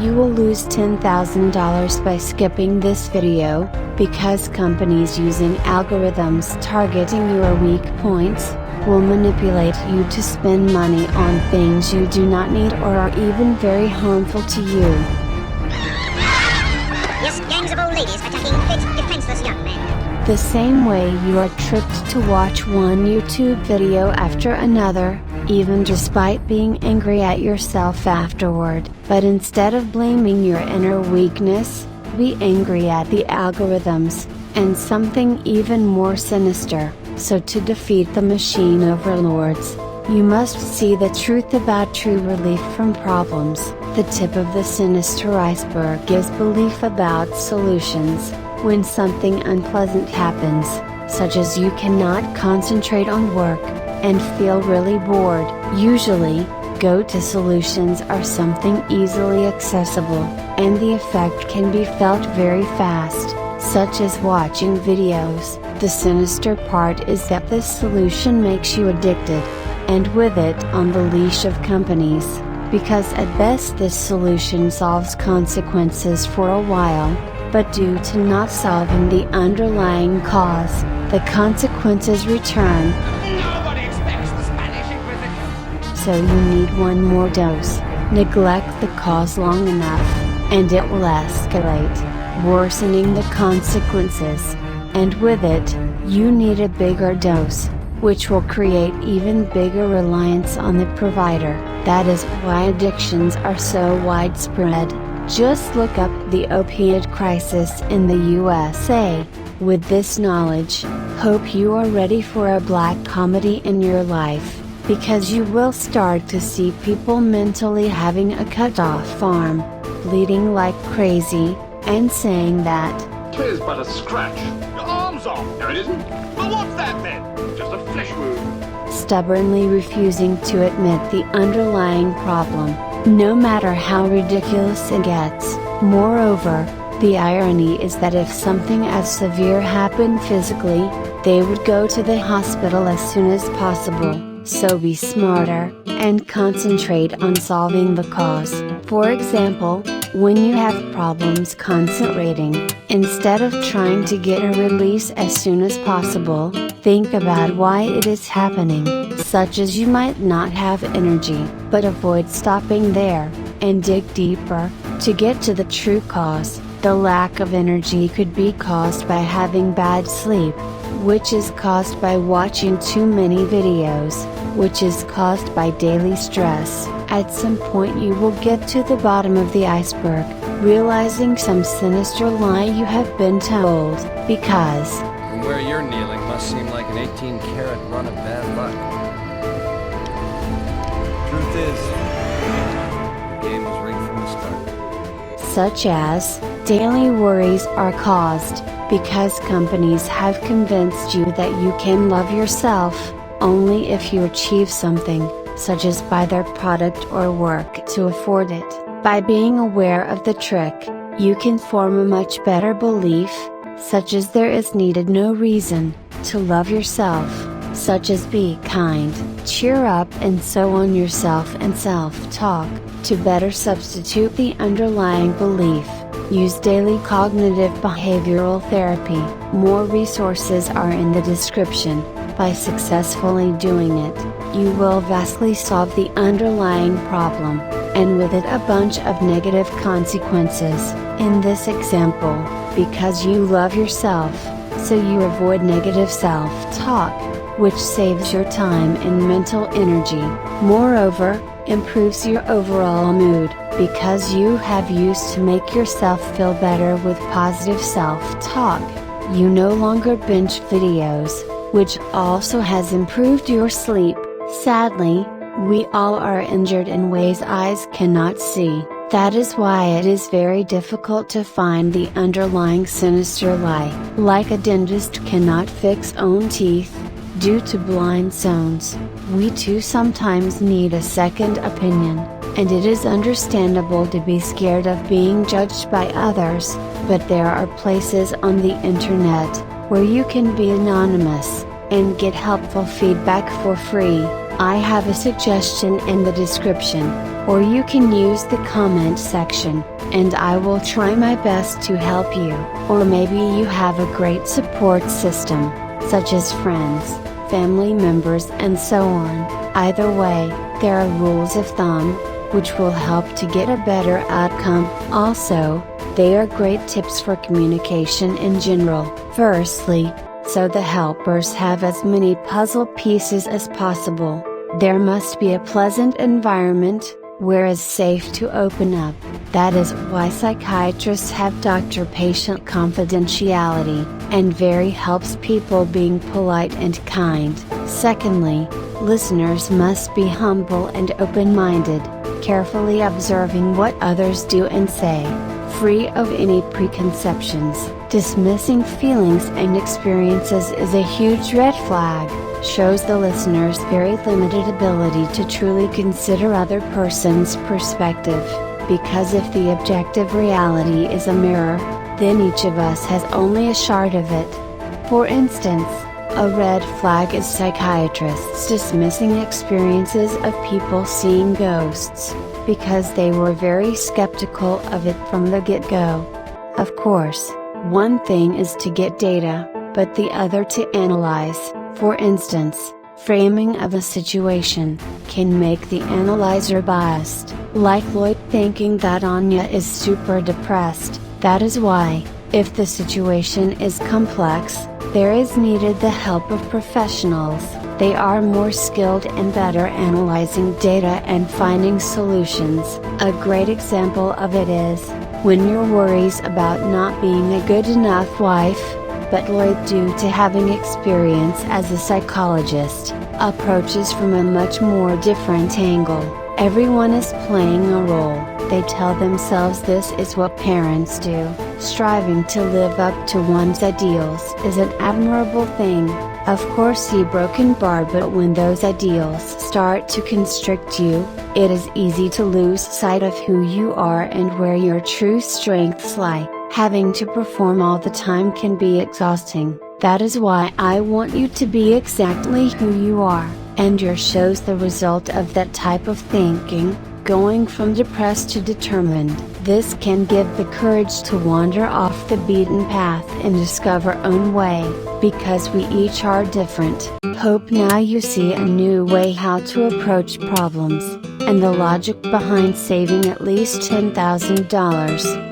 you will lose $10,000 by skipping this video, because companies using algorithms targeting your weak points will manipulate you to spend money on things you do not need or are even very harmful to you. Yes, gangs of old ladies attacking fit, defenseless young men. The same way you are tricked to watch one YouTube video after another, even despite being angry at yourself afterward. But instead of blaming your inner weakness, be angry at the algorithms, and something even more sinister. So to defeat the machine overlords, you must see the truth about true relief from problems. The tip of the sinister iceberg is belief about solutions. When something unpleasant happens, such as you cannot concentrate on work, and feel really bored, usually, go-to solutions are something easily accessible, and the effect can be felt very fast, such as watching videos. The sinister part is that this solution makes you addicted, and with it on the leash of companies, because at best this solution solves consequences for a while, but due to not solving the underlying cause, the consequences return. Nobody expects the Spanish Inquisition. So you need one more dose. Neglect the cause long enough, and it will escalate, worsening the consequences. And with it, you need a bigger dose, which will create even bigger reliance on the provider. That is why addictions are so widespread. Just look up the opioid crisis in the USA. With this knowledge, hope you are ready for a black comedy in your life, because you will start to see people mentally having a cut-off arm, bleeding like crazy, and saying that, "'Tis but a scratch. Your arm's off." "No, it isn't." "Well, what's that then?" "Just a flesh wound." stubbornly refusing to admit the underlying problem, no matter how ridiculous it gets. Moreover, the irony is that if something as severe happened physically, they would go to the hospital as soon as possible. So be smarter, and concentrate on solving the cause. For example, when you have problems concentrating, instead of trying to get a release as soon as possible, think about why it is happening, such as you might not have energy, but avoid stopping there, and dig deeper, to get to the true cause. The lack of energy could be caused by having bad sleep, which is caused by watching too many videos, which is caused by daily stress. At some point you will get to the bottom of the iceberg, realizing some sinister lie you have been told, because from where you're kneeling must seem like an 18-carat run of bad luck. Truth is, the game was rigged from the start. Such as, daily worries are caused because companies have convinced you that you can love yourself only if you achieve something, such as buy their product or work to afford it. By being aware of the trick, you can form a much better belief, such as there is needed no reason to love yourself, such as be kind, cheer up, and so on yourself, and self-talk. To better substitute the underlying belief, use daily cognitive behavioral therapy. More resources are in the description. By successfully doing it, you will vastly solve the underlying problem, and with it a bunch of negative consequences. In this example, because you love yourself, so you avoid negative self-talk, which saves your time and mental energy. Moreover, improves your overall mood, because you have used to make yourself feel better with positive self-talk. You no longer binge videos, which also has improved your sleep. Sadly, we all are injured in ways eyes cannot see. That is why it is very difficult to find the underlying sinister lie. Like a dentist cannot fix own teeth, due to blind zones, we too sometimes need a second opinion, and it is understandable to be scared of being judged by others, but there are places on the internet, where you can be anonymous, and get helpful feedback for free. I have a suggestion in the description. or you can use the comment section, and I will try my best to help you. Or maybe you have a great support system, such as friends, family members and so on. Either way, there are rules of thumb, which will help to get a better outcome. Also, they are great tips for communication in general. Firstly, so the helpers have as many puzzle pieces as possible, there must be a pleasant environment, where it's safe to open up. That is why psychiatrists have doctor-patient confidentiality, and very helps people being polite and kind. Secondly, listeners must be humble and open-minded, carefully observing what others do and say, free of any preconceptions. Dismissing feelings and experiences is a huge red flag, shows the listener's very limited ability to truly consider other person's perspective, because if the objective reality is a mirror, then each of us has only a shard of it. For instance, a red flag is psychiatrists dismissing experiences of people seeing ghosts, because they were very skeptical of it from the get-go. Of course, one thing is to get data, but the other to analyze. For instance, framing of a situation can make the analyzer biased, like Lloyd thinking that Anya is super depressed. That is why, if the situation is complex, there is needed the help of professionals. They are more skilled and better analyzing data and finding solutions. A great example of it is, when your worries about not being a good enough wife, but Lloyd, due to having experience as a psychologist, approaches from a much more different angle. Everyone is playing a role. They tell themselves this is what parents do. Striving to live up to one's ideals is an admirable thing. Of course, you broken bar, but when those ideals start to constrict you, it is easy to lose sight of who you are and where your true strengths lie. Having to perform all the time can be exhausting. That is why I want you to be exactly who you are, and your show's the result of that type of thinking, going from depressed to determined. This can give the courage to wander off the beaten path and discover own way, because we each are different. Hope now you see a new way how to approach problems, and the logic behind saving at least $10,000.